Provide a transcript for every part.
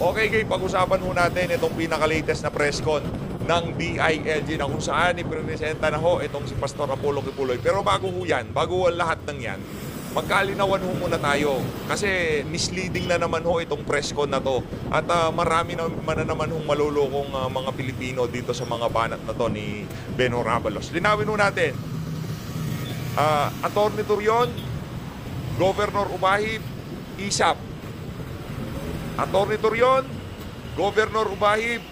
Okay, game, pag-usapan ho natin itong pinaka-latest na press con ng DILG na kung saan ipresenta na ho itong si Pastor Apollo Kibuloy. Pero bago ho yan, bago ang lahat ng yan, magkalinawan ho muna tayo. Kasi misleading na naman ho itong press con na to. At marami naman hong malulokong mga Pilipino dito sa mga banat na to ni Benhur Abalos. Linawin ho natin. Atty. Torion, Governor Ubahib, ISAP. Atty. Torion, Governor Ubahib,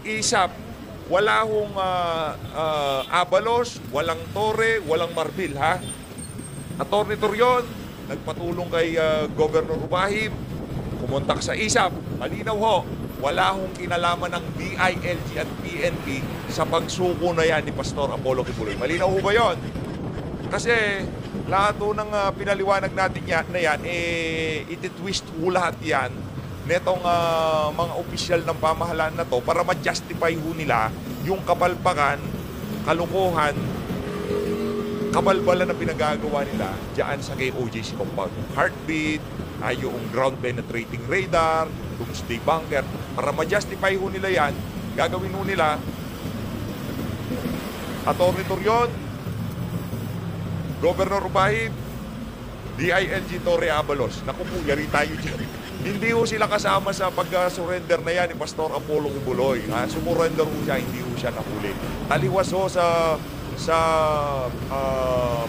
ISAP. Wala hong Abalos, walang Torre, walang Marbil, ha? Atty. Torion, nagpatulong kay Governor Ubahib, kumontak sa ISAP. Malinaw ho, wala hong kinalaman ng DILG at PNP sa pagsuko na yan ni Pastor Apollo Kibuloy. Malinaw ho ba yun? Kasi lahat ho ng pinaliwanag natin na yan, ititwist ho lahat yan netong mga opisyal ng pamahalaan na to para ma-justify ho nila yung kapalpakan, kalukuhan, kabalbala na pinagagawa nila diyan sa KOJC compound. Heartbeat, yung ground penetrating radar, doomsday bunker. Para ma-justify ho nila yan, gagawin ho nila Atty. Torion, Governor Ubahib, DILG Torre Abalos. Naku po, yari tayo dyan. Hindi ho sila kasama sa pag-surrender na yan ni Pastor Apollo Kibuloy. Sumurrender ho siya, hindi ho siya nahuli. Taliwas ho sa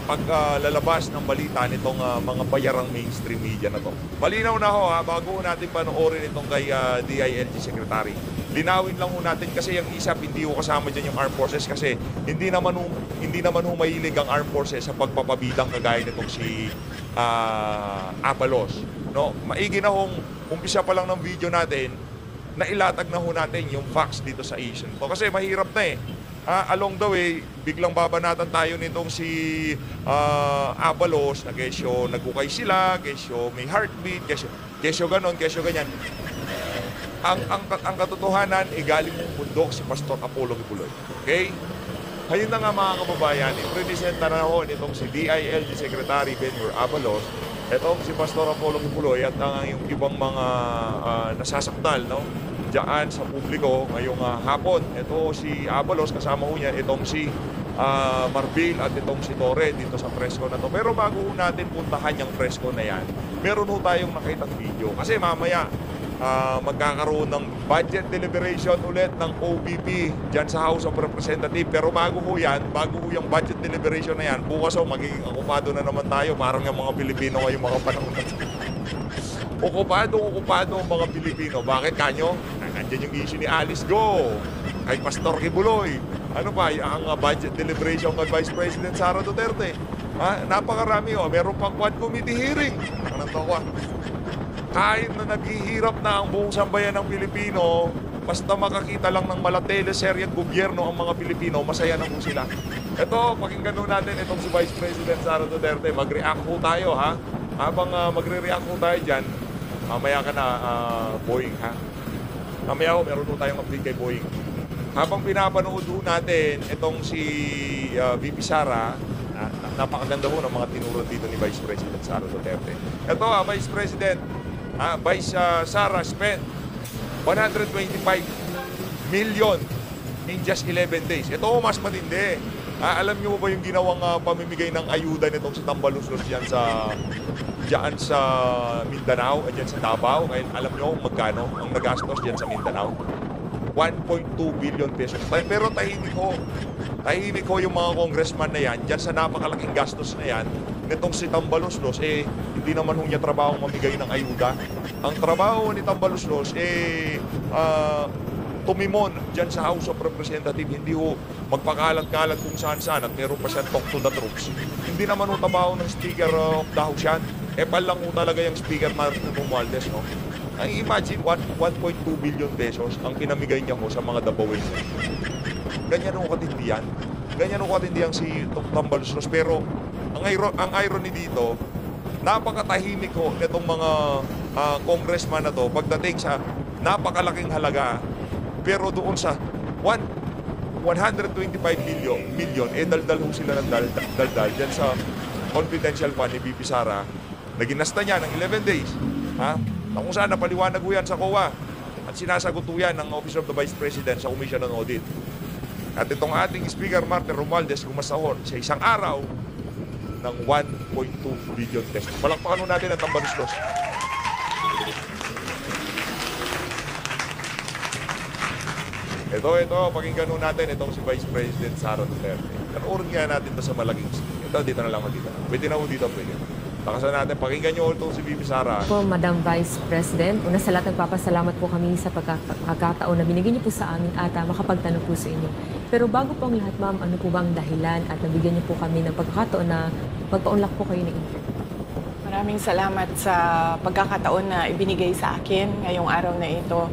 paglalabas ng balita nitong mga bayarang mainstream media na to. Malinaw na ho, bago ho natin panoorin itong kay DILG Secretary. Linawin lang ho natin kasi yung ISAP hindi ho kasama dyan yung armed forces kasi hindi naman ho mahilig ang armed forces sa pagpapabidang kagaya nitong si Abalos. No, maigi na hong umpisa pa lang ng video natin na ilatag na ho natin yung facts dito sa issue. Kasi mahirap na eh. Along the way, biglang babanatan tayo nitong si Abalos na kesyo nagkukay sila, kesyo may heartbeat, kesyo ganon, kesyo ganyan. Ang katotohanan ay galing mong bundok si Pastor Apollo Kibuloy. Okay? Ayun na nga mga kababayan, ipresenta na ho nitong si DILG Secretary Benhur Abalos, itong si Pastor Apollo Kibuloy at ang yung ibang mga nasasaktal, no? Diyan sa publiko ngayong hapon. Ito si Abalos, kasama ho niya itong si Marbil at itong si Torre dito sa presko na to. Pero bago ho natin puntahan yung presko na yan, meron ho tayong nakitang video. Kasi mamaya magkakaroon ng budget deliberation ulit ng OVP dyan sa House of Representatives. Pero bago ho yung budget deliberation na yan, bukas ho magiging okupado na naman tayo. Parang yung mga Pilipino ngayong mga panahon na okupado ang mga Pilipino. Bakit kanyo? Nandiyan yung issue ni Alice Go, kay Pastor Kibuloy. Ano pa, ang budget deliberation kay Vice President Sara Duterte. Napakarami ho. Meron pang Quad Committee hearing. Anong tawa? Kahit na naghihirap na ang buong sambayan ng Pilipino, basta makakita lang ng malateleseryang gobyerno ang mga Pilipino, masaya na po sila. Ito, pakinggan natin itong si Vice President Sara Duterte. Mag-react po tayo, ha? Habang magre-react po tayo dyan, mamaya ka na, Boeing, ha? Mamaya meron po tayong update kay Boeing. Habang pinapanood po natin itong si VP Sara, napakaganda po ng mga tinuro dito ni Vice President Sara Duterte. Ito, Vice President, Vice Sara spent 125 million in just 11 days. Ito mas matindi. Alam niyo ba yung ginawang pamimigay ng ayuda nitong sa Tambaluslos diyan sa Mindanao at diyan sa Davao? Ngayon, alam niyo kung magkano ang nagastos diyan sa Mindanao? 1.2 billion pesos. Pero tahimik ho yung mga congressman na yan diyan sa napakalaking gastos na yan nitong si Tambaluslos. Hindi naman ho niya trabaho mamigay ng ayuda. Ang trabaho ni Tambaluslos tumimon dyan sa House of Representatives, hindi ho magpakalat-kalat kung saan-saan at meron pa siyang talk to the troops. Hindi naman ho trabaho ng Speaker of the House yan. Pal lang ho talaga yung Speaker Martin Romualdez, no? Ay, imagine, 1.2 billion pesos ang pinamigay niya ho sa mga Dabawin. Ganyan ho katindi yan. Ganyan ho katindi ang si Tambaluslos. Pero ang irony dito, napakatahimik ho nitong mga congressman na to pagdating sa napakalaking halaga. Pero doon sa 125 million, daldal ho sila ng daldal dyan sa confidential fund ni VP Sara na ginasta niya ng 11 days. Kung saan napaliwanag ho yan sa COA. At sinasagot po yan ng Office of the Vice President sa Commission on Audit. At itong ating Speaker Martin Romualdez gumasahon sa isang araw ng 1.2 billion pesos. Palakpakan natin ang Tambaluslos. Ito, pakinggan natin itong si Vice President Sara Duterte. Panoorin nga natin ito sa malaking screen. Ito, dito na lang ako dito. Pwede na ako dito, pwede. Lakasan natin, pakinggan nyo itong si Bibi Sara. Po, Madam Vice President, una sa lahat nagpapasalamat po kami sa pagkakataon na binigyan niyo po sa amin at makapagtanong po sa inyo. Pero bago po ang lahat, ma'am, ano po ba ang dahilan at nabigyan niyo po kami ng pagkakataon na magpa-unlock po kayo ng interview? Maraming salamat sa pagkakataon na ibinigay sa akin ngayong araw na ito.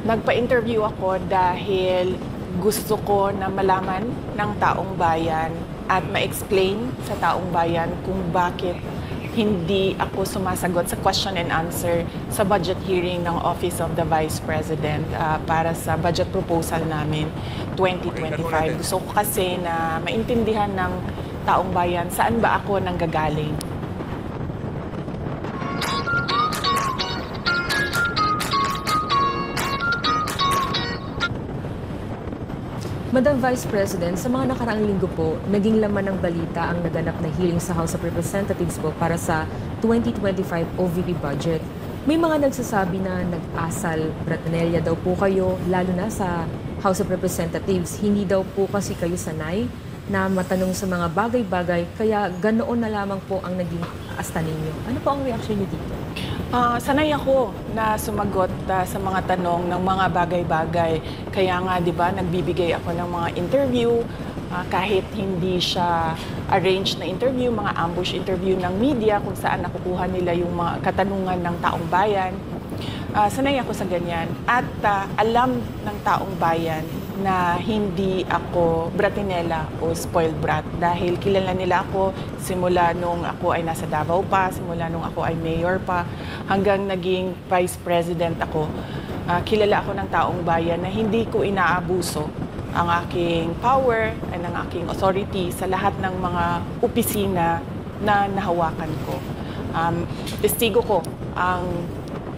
Nagpa-interview ako dahil gusto ko na malaman ng taong bayan at ma-explain sa taong bayan kung bakit hindi ako sumasagot sa question and answer sa budget hearing ng Office of the Vice President para sa budget proposal namin 2025. Gusto ko kasi na maintindihan ng taong bayan saan ba ako nanggagaling. Madam Vice President, sa mga nakaraang linggo po, naging laman ng balita ang naganap na hearing sa House of Representatives po para sa 2025 OVP budget. May mga nagsasabi na nag-asal Bratanella daw po kayo, lalo na sa House of Representatives. Hindi daw po kasi kayo sanay na matanong sa mga bagay-bagay, kaya ganoon na lamang po ang naging asta ninyo. Ano po ang reaksyon niyo dito? Sanay ako na sumagot sa mga tanong ng mga bagay-bagay. Kaya nga, di ba, nagbibigay ako ng mga interview kahit hindi siya arranged na interview, mga ambush interview ng media kung saan nakukuha nila yung mga katanungan ng taong bayan. Sanay ako sa ganyan. At alam ng taong bayan na hindi ako Bratinella o spoiled brat dahil kilala nila ako simula nung ako ay nasa Davao pa, simula nung ako ay mayor pa, hanggang naging vice president ako. Kilala ako ng taong bayan na hindi ko inaabuso ang aking power at ang aking authority sa lahat ng mga opisina na nahawakan ko. Testigo ko ang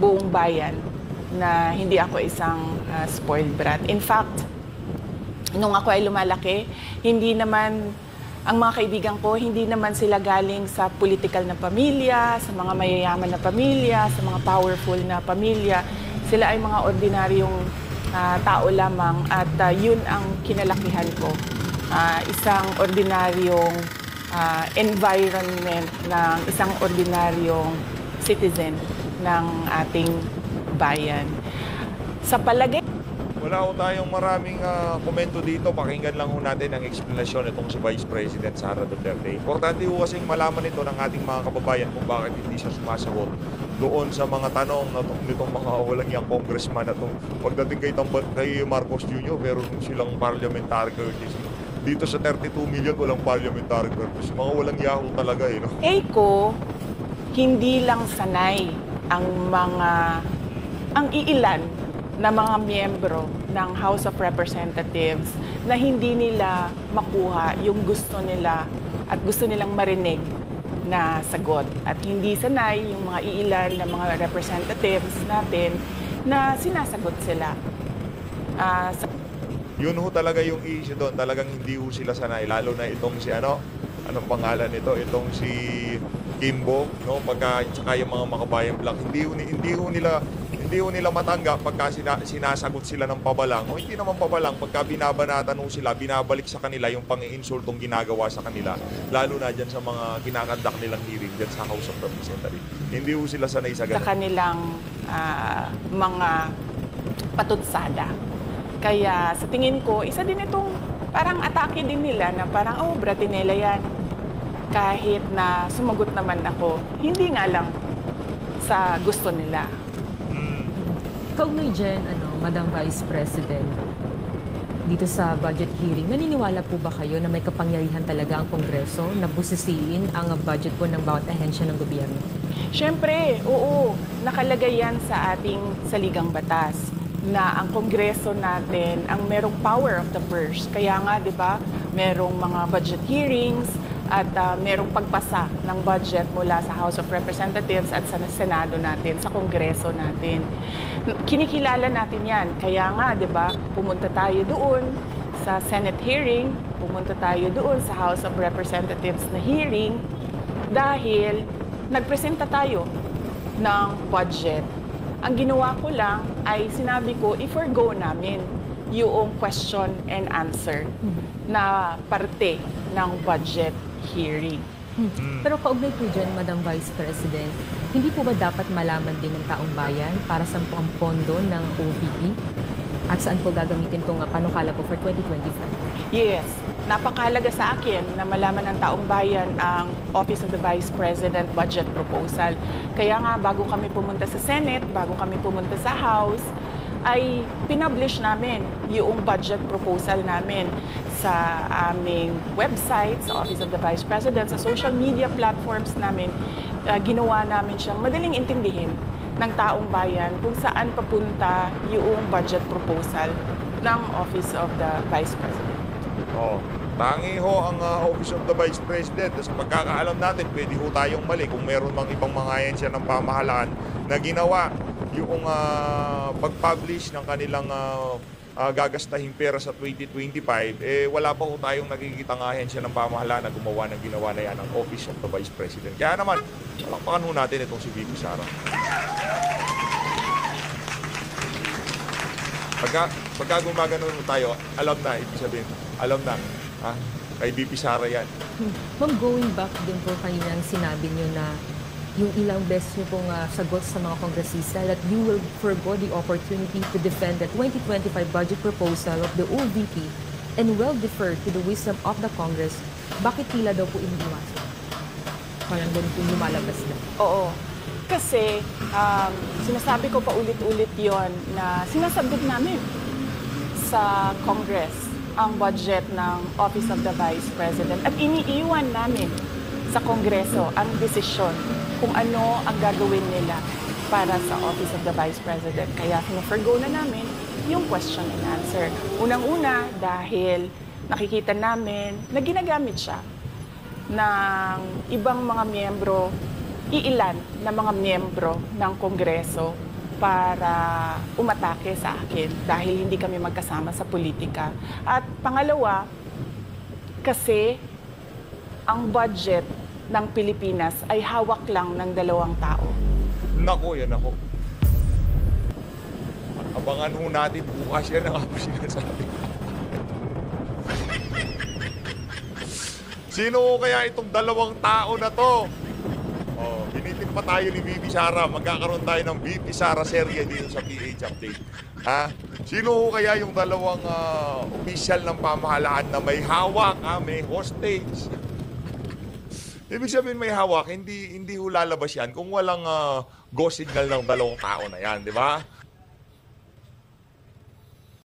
buong bayan na hindi ako isang spoiled brat. In fact, nung ako ay lumalaki, hindi naman, ang mga kaibigan ko, hindi naman sila galing sa political na pamilya, sa mga mayayaman na pamilya, sa mga powerful na pamilya. Sila ay mga ordinaryong tao lamang at yun ang kinalakihan ko. Isang ordinaryong environment ng isang ordinaryong citizen ng ating bayan. Sa palagay, wala ko tayong maraming komento dito. Pakinggan lang natin ang explanation itong si Vice President Sara Duterte. Importante ho kasing malaman ito ng ating mga kababayan kung bakit hindi siya sumasagot doon sa mga tanong na nitong mga walang yang congressman na itong pagdating kay Marcos Jr. meron silang parliamentary courtesy. Dito sa 32 million walang parliamentary courtesy. Mga walang yaho talaga eh. No? Ko, hindi lang sanay ang iilan na mga miyembro ng House of Representatives na hindi nila makuha yung gusto nila at gusto nilang marinig na sagot. At hindi sanay yung mga iilan na mga representatives natin na sinasagot sila. Yun ho talaga yung issue doon. Talagang hindi ho sila sanay. Lalo na itong si anong pangalan nito? Itong si Kimbo, no? Pagka saka yung mga makabayan black, hindi ho nila matanggap pagka sinasagot sila ng pabalang. O hindi naman pabalang, pagka binabanatan ho sila, binabalik sa kanila yung pang-iinsultong ginagawa sa kanila. Lalo na dyan sa mga kinakandak nilang hearing dyan sa House of Representatives. Hindi ho sila sanay sa ganun. Sa kanilang mga patutsada. Kaya sa tingin ko, isa din itong parang atake din nila na parang, Bratinella yan. Kahit na sumagot naman ako, hindi nga lang sa gusto nila. Kaugnay dyan, Madam Vice President, dito sa budget hearing, naniniwala po ba kayo na may kapangyarihan talaga ang Kongreso na busisiin ang budget po ng bawat ahensya ng gobyerno? Siyempre, oo. Nakalagay yan sa ating saligang batas na ang Kongreso natin ang merong power of the purse. Kaya nga, di ba, merong mga budget hearings at merong pagpasa ng budget mula sa House of Representatives at sa Senado natin, sa Kongreso natin. Kinikilala natin yan. Kaya nga, di ba, pumunta tayo doon sa Senate hearing, pumunta tayo doon sa House of Representatives na hearing dahil nagpresenta tayo ng budget. Ang ginawa ko lang ay sinabi ko, i-forgo namin yung question and answer na parte ng budget hearing. Pero kaugnay po dyan, Madam Vice President, hindi po ba dapat malaman din ng taong bayan para sa ang pondo ng OVP? At saan po gagamitin itong panukala po for 2025? Yes, napakahalaga sa akin na malaman ng taong bayan ang Office of the Vice President budget proposal. Kaya nga, bago kami pumunta sa Senate, bago kami pumunta sa House, ay pinublish namin yung budget proposal namin sa aming website, sa Office of the Vice President, sa social media platforms namin. Ginawa namin siyang madaling intindihin ng taong bayan kung saan papunta yung budget proposal ng Office of the Vice President. Tangi ho ang Office of the Vice President. Sa pagkakaalam natin, pwede ho tayong mali kung meron mang ibang mga ahensya ng pamahalaan na ginawa yung pag-publish ng kanilang gagastahing pera sa 2025, wala pa ho tayong nakikita ng ahensya ng pamahalaan na gumawa ng ginawa na yan ang Office of the Vice President. Kaya naman, palakpakan ho natin itong si VP Sara. Pagka gumagano tayo, alam na, ibig sabihin, alam na, kay VP Sara yan. Ma'am, going back din po kanina ang sinabi niyo na yung ilang beses niyo pong sagot sa mga kongresista that you will forgo the opportunity to defend the 2025 budget proposal of the OVP and will defer to the wisdom of the Congress. Bakit tila daw po iniiwasan? Parang ganun po lumalabas na. Oo. Kasi sinasabi ko pa ulit-ulit yon na sinasabit namin sa Congress ang budget ng Office of the Vice President at iniiwan namin sa Kongreso ang desisyon kung ano ang gagawin nila para sa Office of the Vice President. Kaya forgo na namin yung question and answer. Unang-una dahil nakikita namin na ginagamit siya ng ibang mga miyembro, iilan na mga miyembro ng Kongreso para umatake sa akin dahil hindi kami magkasama sa politika. At pangalawa, kasi ang budget ng Pilipinas ay hawak lang ng 2 tao. Nako, yan ako. Abangan ho natin bukas yan ang ako sinasabi. Sino kaya itong 2 tao na to? Binitin pa tayo ni VP Sara. Magkakaroon tayo ng VP Sara serye dito sa PH Update. Sino kaya yung 2 opisyal ng pamahalaan na may hawak, may hostage? Ibig sabihin may hawak, hindi ho lalabas yan kung walang go signal ng 2 tao na yan, di ba?